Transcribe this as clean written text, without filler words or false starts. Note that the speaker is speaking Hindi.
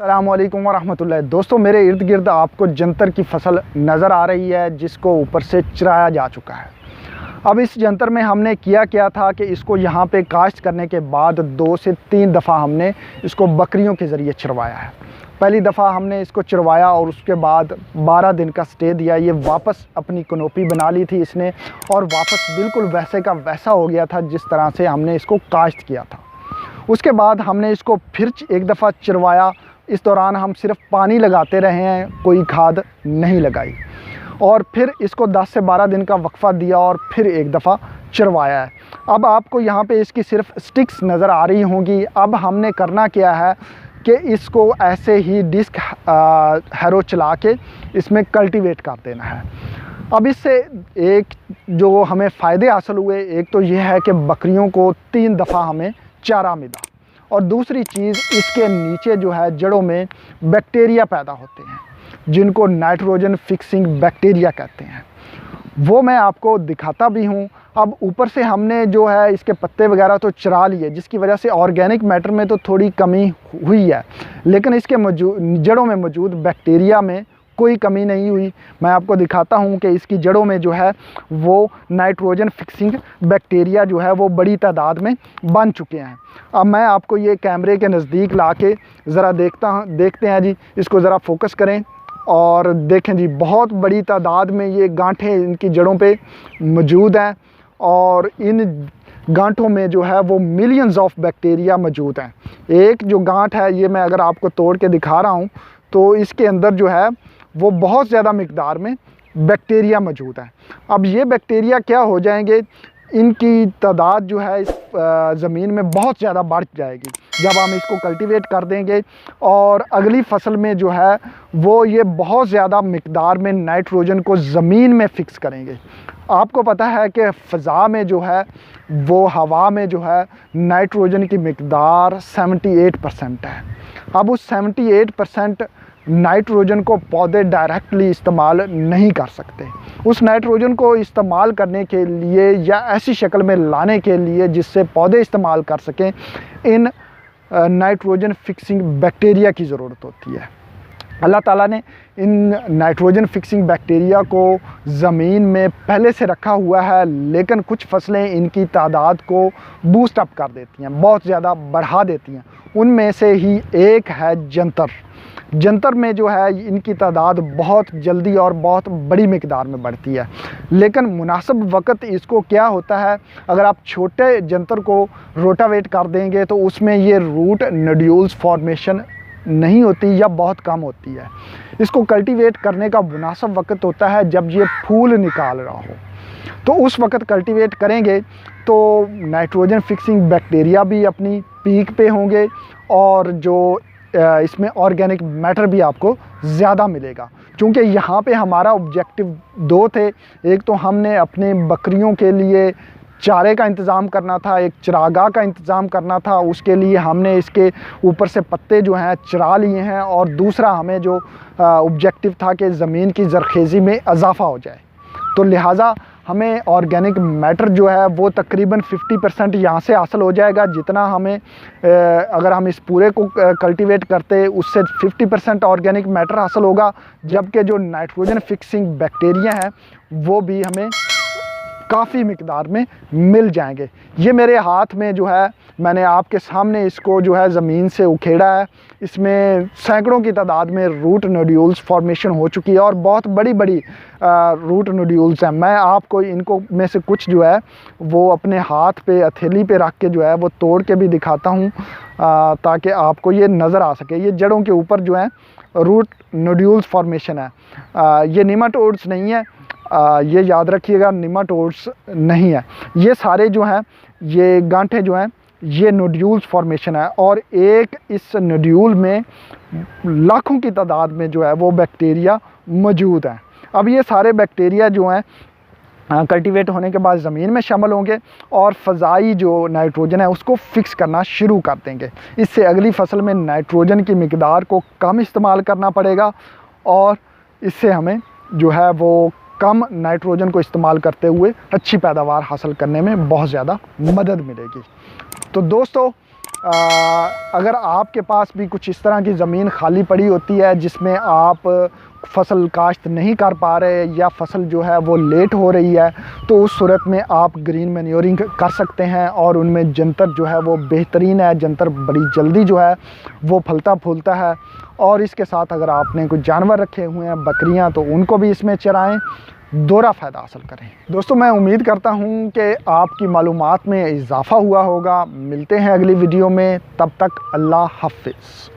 अस्सलामुअलैकुम वरहमतुल्लाह। दोस्तों, मेरे इर्द गिर्द आपको जंतर की फसल नज़र आ रही है जिसको ऊपर से चराया जा चुका है। अब इस जंतर में हमने क्या था कि इसको यहाँ पे काश्त करने के बाद 2 से 3 दफ़ा हमने इसको बकरियों के ज़रिए चरवाया है। पहली दफ़ा हमने इसको चरवाया और उसके बाद 12 दिन का स्टे दिया। ये वापस अपनी कनोपी बना ली थी इसने और वापस बिल्कुल वैसे का वैसा हो गया था जिस तरह से हमने इसको काश्त किया था। उसके बाद हमने इसको फिर एक दफ़ा चरवाया। इस दौरान हम सिर्फ पानी लगाते रहे हैं, कोई खाद नहीं लगाई। और फिर इसको 10 से 12 दिन का वक्फ़ा दिया और फिर एक दफ़ा चरवाया है। अब आपको यहाँ पे इसकी सिर्फ स्टिक्स नज़र आ रही होंगी। अब हमने करना क्या है कि इसको ऐसे ही डिस्क हैरो चला के इसमें कल्टीवेट कर देना है। अब इससे एक जो हमें फ़ायदे हासिल हुए, एक तो ये है कि बकरियों को 3 दफ़ा हमें चारा मिला और दूसरी चीज़ इसके नीचे जो है जड़ों में बैक्टीरिया पैदा होते हैं जिनको नाइट्रोजन फिक्सिंग बैक्टीरिया कहते हैं, वो मैं आपको दिखाता भी हूँ। अब ऊपर से हमने जो है इसके पत्ते वगैरह तो चरा लिए जिसकी वजह से ऑर्गेनिक मैटर में तो थोड़ी कमी हुई है, लेकिन इसके जड़ों में मौजूद बैक्टीरिया में कोई कमी नहीं हुई। मैं आपको दिखाता हूँ कि इसकी जड़ों में जो है वो नाइट्रोजन फिक्सिंग बैक्टीरिया जो है वो बड़ी तादाद में बन चुके हैं। अब मैं आपको ये कैमरे के नज़दीक ला के ज़रा देखते हैं जी। इसको ज़रा फोकस करें और देखें जी, बहुत बड़ी तादाद में ये गांठें इनकी जड़ों पे मौजूद हैं और इन गांठों में जो है वो मिलियंस ऑफ बैक्टीरिया मौजूद हैं। एक जो गांठ है ये मैं अगर आपको तोड़ के दिखा रहा हूँ तो इसके अंदर जो है वो बहुत ज़्यादा मिकदार में बैक्टीरिया मौजूद है। अब ये बैक्टीरिया क्या हो जाएंगे, इनकी तादाद जो है इस ज़मीन में बहुत ज़्यादा बढ़ जाएगी जब हम इसको कल्टीवेट कर देंगे और अगली फसल में जो है वो ये बहुत ज़्यादा मिकदार में नाइट्रोजन को ज़मीन में फ़िक्स करेंगे। आपको पता है कि फ़ज़ा में जो है वो हवा में जो है नाइट्रोजन की मिकदार 78% है। अब उस 78% नाइट्रोजन को पौधे डायरेक्टली इस्तेमाल नहीं कर सकते। उस नाइट्रोजन को इस्तेमाल करने के लिए या ऐसी शक्ल में लाने के लिए जिससे पौधे इस्तेमाल कर सकें, इन नाइट्रोजन फिक्सिंग बैक्टीरिया की ज़रूरत होती है। अल्लाह ताला ने इन नाइट्रोजन फिक्सिंग बैक्टीरिया को ज़मीन में पहले से रखा हुआ है, लेकिन कुछ फसलें इनकी तादाद को बूस्ट अप कर देती हैं, बहुत ज़्यादा बढ़ा देती हैं। उनमें से ही एक है जंतर। जंतर में जो है इनकी तादाद बहुत जल्दी और बहुत बड़ी मिकदार में बढ़ती है, लेकिन मुनासिब वक्त इसको क्या होता है, अगर आप छोटे जंतर को रोटावेट कर देंगे तो उसमें ये रूट नोड्यूल्स फॉर्मेशन नहीं होती या बहुत कम होती है। इसको कल्टीवेट करने का मुनासिब वक्त होता है जब ये फूल निकाल रहा हो, तो उस वक्त कल्टीवेट करेंगे तो नाइट्रोजन फिक्सिंग बैक्टीरिया भी अपनी पीक पे होंगे और जो इसमें ऑर्गेनिक मैटर भी आपको ज़्यादा मिलेगा। क्योंकि यहाँ पे हमारा ऑब्जेक्टिव 2 थे। एक तो हमने अपने बकरियों के लिए चारे का इंतज़ाम करना था, एक चरागाह का इंतज़ाम करना था, उसके लिए हमने इसके ऊपर से पत्ते जो हैं चरा लिए हैं, और दूसरा हमें जो ऑब्जेक्टिव था कि ज़मीन की ज़रख़ेज़ी में इजाफ़ा हो जाए। तो लिहाजा हमें ऑर्गेनिक मैटर जो है वो तकरीबन 50% यहाँ से हासिल हो जाएगा। जितना हमें अगर हम इस पूरे को कल्टीवेट करते उससे 50% ऑर्गेनिक मैटर हासिल होगा, जबकि जो नाइट्रोजन फिक्सिंग बैक्टीरिया हैं वो भी हमें काफ़ी मिकदार में मिल जाएंगे। ये मेरे हाथ में जो है मैंने आपके सामने इसको जो है ज़मीन से उखेड़ा है। इसमें सैकड़ों की तादाद में रूट नोड्यूल्स फॉर्मेशन हो चुकी है और बहुत बड़ी बड़ी रूट नोड्यूल्स हैं। मैं आपको इनको में से कुछ जो है वो अपने हाथ पे हथेली पे रख के जो है वो तोड़ के भी दिखाता हूँ ताकि आपको ये नज़र आ सके। ये जड़ों के ऊपर जो है रूट नोड्यूल्स फॉर्मेशन है। ये निमाटोड्स नहीं है, ये याद रखिएगा, निमाटोड्स नहीं है। ये सारे जो हैं ये गांठें जो हैं ये नोड्यूल्स फॉर्मेशन है और एक इस नोड्यूल में लाखों की तादाद में जो है वो बैक्टीरिया मौजूद हैं। अब ये सारे बैक्टीरिया जो हैं कल्टीवेट होने के बाद ज़मीन में शामिल होंगे और फ़ज़ाई जो नाइट्रोजन है उसको फ़िक्स करना शुरू कर देंगे। इससे अगली फसल में नाइट्रोजन की मिकदार को कम इस्तेमाल करना पड़ेगा और इससे हमें जो है वो कम नाइट्रोजन को इस्तेमाल करते हुए अच्छी पैदावार हासिल करने में बहुत ज़्यादा मदद मिलेगी। तो दोस्तों, अगर आपके पास भी कुछ इस तरह की ज़मीन खाली पड़ी होती है जिसमें आप फसल काश्त नहीं कर पा रहे या फसल जो है वो लेट हो रही है, तो उस सूरत में आप ग्रीन मैन्योरिंग कर सकते हैं और उनमें जंतर जो है वो बेहतरीन है। जंतर बड़ी जल्दी जो है वो फलता फूलता है। और इसके साथ अगर आपने कुछ जानवर रखे हुए हैं, बकरियां, तो उनको भी इसमें चराएं, दोहरा फ़ायदा हासिल करें। दोस्तों, मैं उम्मीद करता हूं कि आपकी मालूमात में इजाफ़ा हुआ होगा। मिलते हैं अगली वीडियो में, तब तक अल्लाह हाफ़िज़।